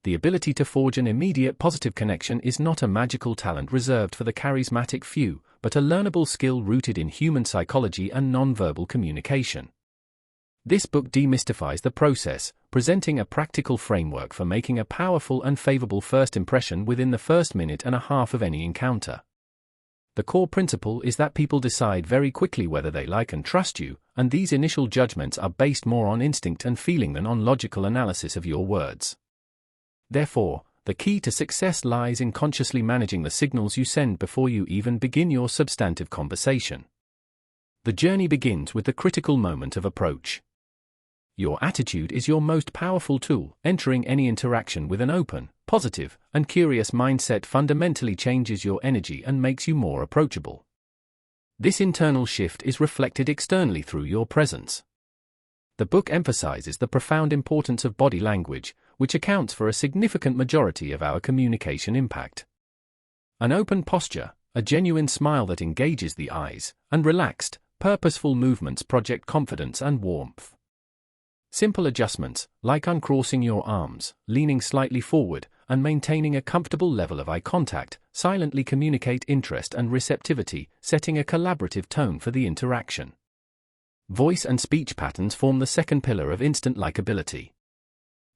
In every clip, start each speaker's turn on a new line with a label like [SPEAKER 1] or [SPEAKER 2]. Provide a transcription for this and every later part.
[SPEAKER 1] The ability to forge an immediate positive connection is not a magical talent reserved for the charismatic few, but a learnable skill rooted in human psychology and nonverbal communication. This book demystifies the process, presenting a practical framework for making a powerful and favorable first impression within the first minute and a half of any encounter. The core principle is that people decide very quickly whether they like and trust you, and these initial judgments are based more on instinct and feeling than on logical analysis of your words. Therefore, the key to success lies in consciously managing the signals you send before you even begin your substantive conversation. The journey begins with the critical moment of approach. Your attitude is your most powerful tool. Entering any interaction with an open, positive, and curious mindset fundamentally changes your energy and makes you more approachable. This internal shift is reflected externally through your presence. The book emphasizes the profound importance of body language, which accounts for a significant majority of our communication impact. An open posture, a genuine smile that engages the eyes, and relaxed, purposeful movements project confidence and warmth. Simple adjustments, like uncrossing your arms, leaning slightly forward, and maintaining a comfortable level of eye contact, silently communicate interest and receptivity, setting a collaborative tone for the interaction. Voice and speech patterns form the second pillar of instant likability.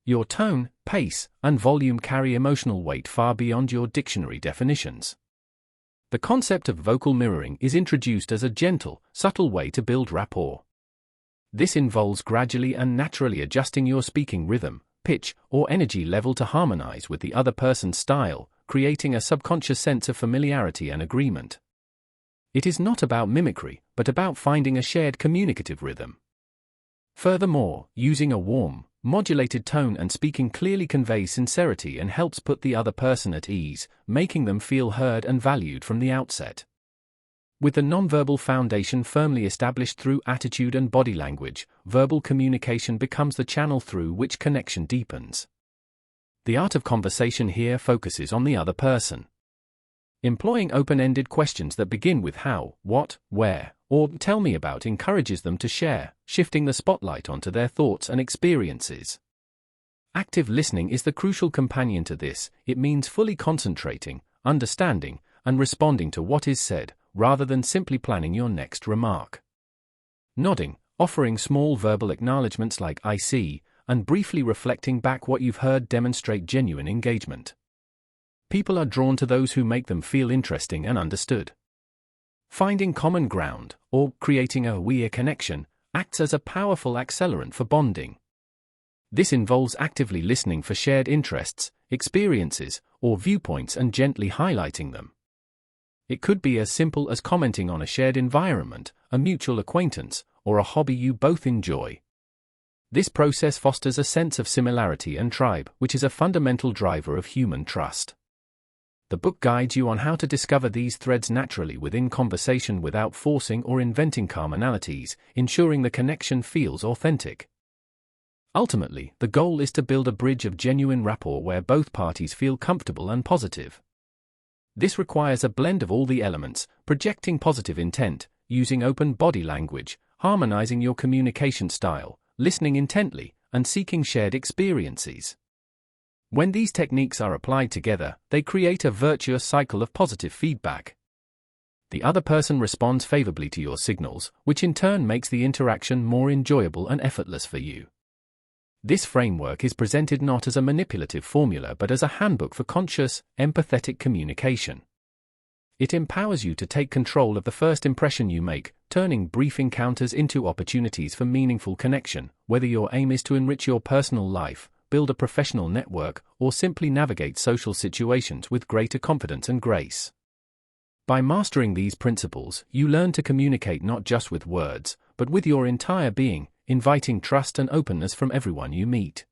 [SPEAKER 1] Your tone, pace, and volume carry emotional weight far beyond your dictionary definitions. The concept of vocal mirroring is introduced as a gentle, subtle way to build rapport. This involves gradually and naturally adjusting your speaking rhythm, pitch, or energy level to harmonize with the other person's style, creating a subconscious sense of familiarity and agreement. It is not about mimicry, but about finding a shared communicative rhythm. Furthermore, using a warm, modulated tone and speaking clearly conveys sincerity and helps put the other person at ease, making them feel heard and valued from the outset. With the nonverbal foundation firmly established through attitude and body language, verbal communication becomes the channel through which connection deepens. The art of conversation here focuses on the other person. Employing open-ended questions that begin with how, what, where, or tell me about encourages them to share, shifting the spotlight onto their thoughts and experiences. Active listening is the crucial companion to this. It means fully concentrating, understanding, and responding to what is said, rather than simply planning your next remark. Nodding, offering small verbal acknowledgements like "I see," and briefly reflecting back what you've heard demonstrate genuine engagement. People are drawn to those who make them feel interesting and understood. Finding common ground, or creating a "we-are" connection, acts as a powerful accelerant for bonding. This involves actively listening for shared interests, experiences, or viewpoints and gently highlighting them. It could be as simple as commenting on a shared environment, a mutual acquaintance, or a hobby you both enjoy. This process fosters a sense of similarity and tribe, which is a fundamental driver of human trust. The book guides you on how to discover these threads naturally within conversation without forcing or inventing commonalities, ensuring the connection feels authentic. Ultimately, the goal is to build a bridge of genuine rapport where both parties feel comfortable and positive. This requires a blend of all the elements: projecting positive intent, using open body language, harmonizing your communication style, listening intently, and seeking shared experiences. When these techniques are applied together, they create a virtuous cycle of positive feedback. The other person responds favorably to your signals, which in turn makes the interaction more enjoyable and effortless for you. This framework is presented not as a manipulative formula but as a handbook for conscious, empathetic communication. It empowers you to take control of the first impression you make, turning brief encounters into opportunities for meaningful connection, whether your aim is to enrich your personal life, build a professional network, or simply navigate social situations with greater confidence and grace. By mastering these principles, you learn to communicate not just with words, but with your entire being, inviting trust and openness from everyone you meet.